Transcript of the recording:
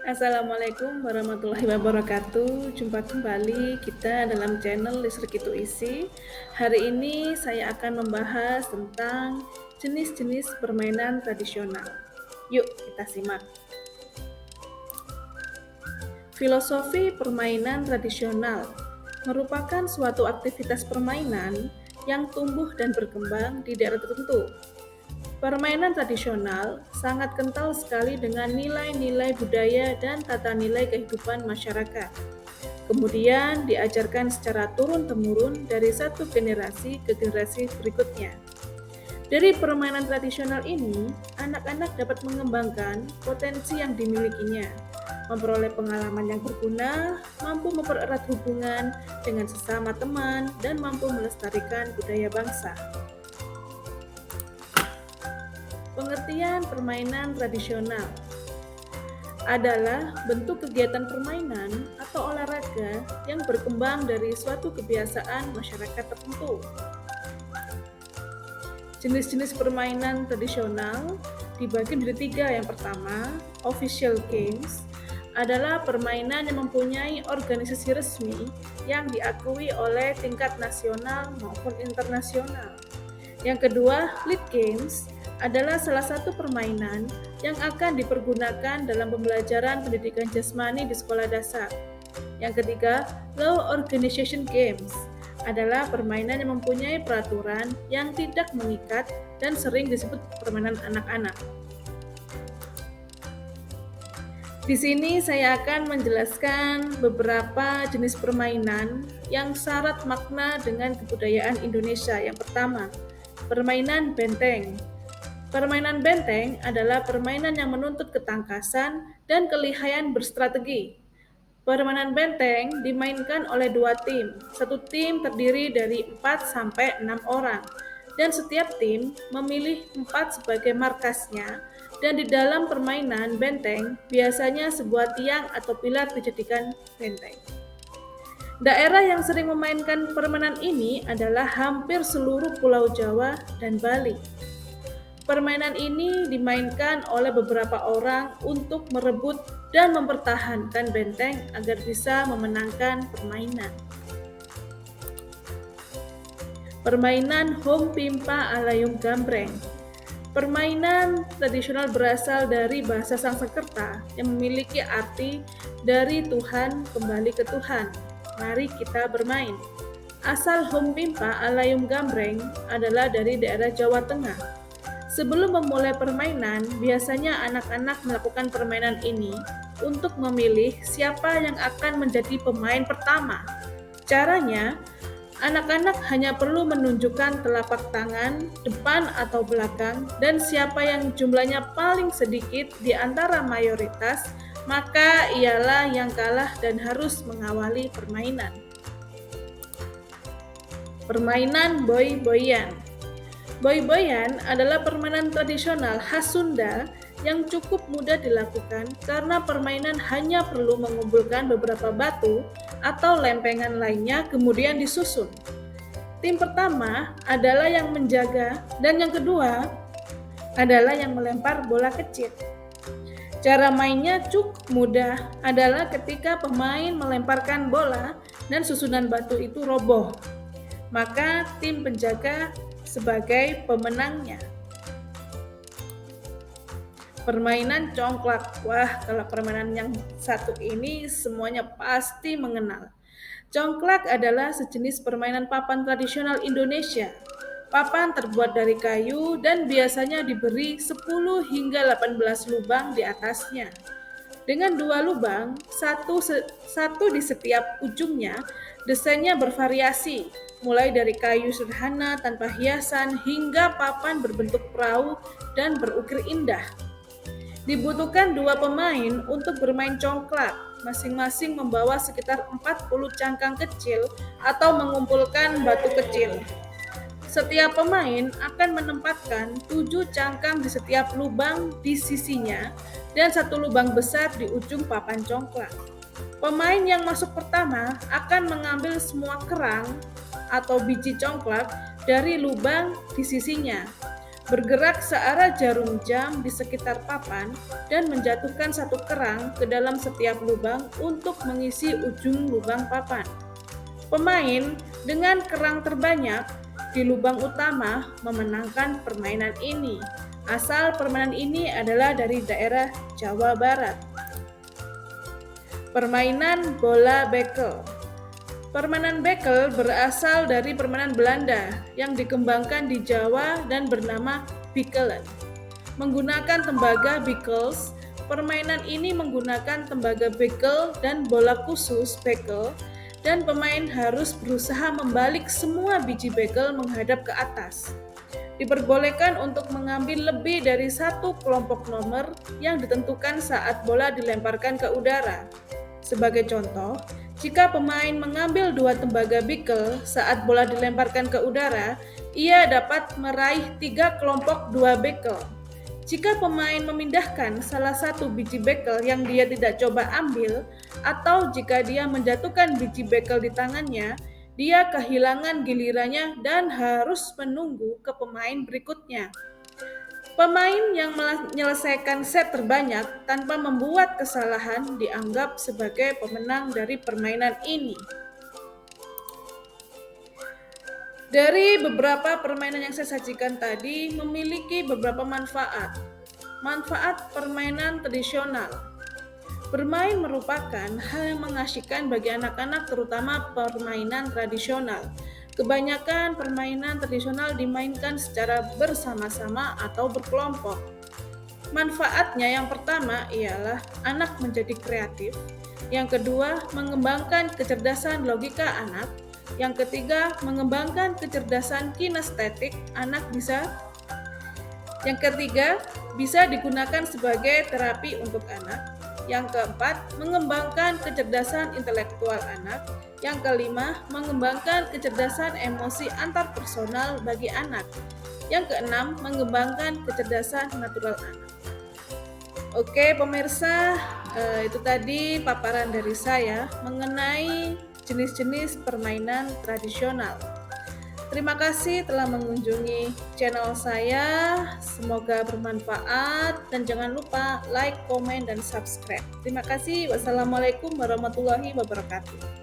Assalamualaikum warahmatullahi wabarakatuh. Jumpa kembali kita dalam channel Listrik Itu Isi. Hari ini saya akan membahas tentang jenis-jenis permainan tradisional. Yuk kita simak. Filosofi permainan tradisional merupakan suatu aktivitas permainan yang tumbuh dan berkembang di daerah tertentu. Permainan tradisional sangat kental sekali dengan nilai-nilai budaya dan tata nilai kehidupan masyarakat. Kemudian diajarkan secara turun-temurun dari satu generasi ke generasi berikutnya. Dari permainan tradisional ini, anak-anak dapat mengembangkan potensi yang dimilikinya, memperoleh pengalaman yang berguna, mampu mempererat hubungan dengan sesama teman, dan mampu melestarikan budaya bangsa. Pengertian permainan tradisional adalah bentuk kegiatan permainan atau olahraga yang berkembang dari suatu kebiasaan masyarakat tertentu. Jenis-jenis permainan tradisional dibagi menjadi 3. Yang pertama, official games adalah permainan yang mempunyai organisasi resmi yang diakui oleh tingkat nasional maupun internasional. Yang kedua, lead games adalah salah satu permainan yang akan dipergunakan dalam pembelajaran pendidikan jasmani di sekolah dasar. Yang ketiga, low organization games adalah permainan yang mempunyai peraturan yang tidak mengikat dan sering disebut permainan anak-anak. Di sini saya akan menjelaskan beberapa jenis permainan yang syarat makna dengan kebudayaan Indonesia. Yang pertama, permainan benteng. Permainan benteng adalah permainan yang menuntut ketangkasan dan kelihayan berstrategi. Permainan benteng dimainkan oleh 2 tim. Satu tim terdiri dari 4-6 orang, dan setiap tim memilih 4 sebagai markasnya, dan di dalam permainan benteng biasanya sebuah tiang atau pilar dijadikan benteng. Daerah yang sering memainkan permainan ini adalah hampir seluruh Pulau Jawa dan Bali. Permainan ini dimainkan oleh beberapa orang untuk merebut dan mempertahankan benteng agar bisa memenangkan permainan. Permainan home pimpa alayum gambreng. Permainan tradisional berasal dari bahasa Sanskerta yang memiliki arti dari Tuhan kembali ke Tuhan. Mari kita bermain. Asal home pimpa alayum gambreng adalah dari daerah Jawa Tengah. Sebelum memulai permainan, biasanya anak-anak melakukan permainan ini untuk memilih siapa yang akan menjadi pemain pertama. Caranya, anak-anak hanya perlu menunjukkan telapak tangan, depan atau belakang, dan siapa yang jumlahnya paling sedikit di antara mayoritas, maka ialah yang kalah dan harus mengawali permainan. Permainan boy-boyan. Boy-boyan adalah permainan tradisional khas Sunda yang cukup mudah dilakukan karena permainan hanya perlu mengumpulkan beberapa batu atau lempengan lainnya kemudian disusun. Tim pertama adalah yang menjaga dan yang kedua adalah yang melempar bola kecil. Cara mainnya cukup mudah adalah ketika pemain melemparkan bola dan susunan batu itu roboh, maka tim penjaga sebagai pemenangnya. Permainan congklak. Wah, kalau permainan yang satu ini semuanya pasti mengenal. Congklak adalah sejenis permainan papan tradisional Indonesia. Papan terbuat dari kayu dan biasanya diberi 10 hingga 18 lubang di atasnya. Dengan 2 lubang, satu di setiap ujungnya, desainnya bervariasi, mulai dari kayu sederhana tanpa hiasan hingga papan berbentuk perahu dan berukir indah. Dibutuhkan 2 pemain untuk bermain congklak, masing-masing membawa sekitar 40 cangkang kecil atau mengumpulkan batu kecil. Setiap pemain akan menempatkan 7 cangkang di setiap lubang di sisinya dan 1 lubang besar di ujung papan congklak. Pemain yang masuk pertama akan mengambil semua kerang atau biji congklak dari lubang di sisinya. bergerak searah jarum jam di sekitar papan dan menjatuhkan satu kerang ke dalam setiap lubang untuk mengisi ujung lubang papan. Pemain dengan kerang terbanyak di lubang utama memenangkan permainan ini. Asal permainan ini adalah dari daerah Jawa Barat. Permainan bola bekel. Permainan bekel berasal dari permainan Belanda yang dikembangkan di Jawa dan bernama bikelen. Menggunakan tembaga bikels, permainan ini menggunakan tembaga bekel dan bola khusus bekel, dan pemain harus berusaha membalik semua biji bekel menghadap ke atas. Diperbolehkan untuk mengambil lebih dari satu kelompok nomor yang ditentukan saat bola dilemparkan ke udara. Sebagai contoh, jika pemain mengambil 2 tembaga bekel saat bola dilemparkan ke udara, ia dapat meraih 3 kelompok 2 bekel. Jika pemain memindahkan salah satu biji bekel yang dia tidak coba ambil, atau jika dia menjatuhkan biji bekel di tangannya, dia kehilangan gilirannya dan harus menunggu ke pemain berikutnya. Pemain yang menyelesaikan set terbanyak tanpa membuat kesalahan dianggap sebagai pemenang dari permainan ini. Dari beberapa permainan yang saya sajikan tadi memiliki beberapa manfaat. Manfaat permainan tradisional. Bermain merupakan hal yang mengasyikkan bagi anak-anak, terutama permainan tradisional. Kebanyakan permainan tradisional dimainkan secara bersama-sama atau berkelompok. Manfaatnya yang pertama ialah anak menjadi kreatif. Yang kedua, mengembangkan kecerdasan logika anak. Yang ketiga, mengembangkan kecerdasan kinestetik anak Yang ketiga, bisa digunakan sebagai terapi untuk anak. Yang keempat, mengembangkan kecerdasan intelektual anak. Yang kelima, mengembangkan kecerdasan emosi antarpersonal bagi anak. Yang keenam, mengembangkan kecerdasan natural anak. Oke pemirsa, itu tadi paparan dari saya mengenai jenis-jenis permainan tradisional. Terima kasih telah mengunjungi channel saya. Semoga bermanfaat dan jangan lupa like, komen, dan subscribe. Terima kasih. Wassalamualaikum warahmatullahi wabarakatuh.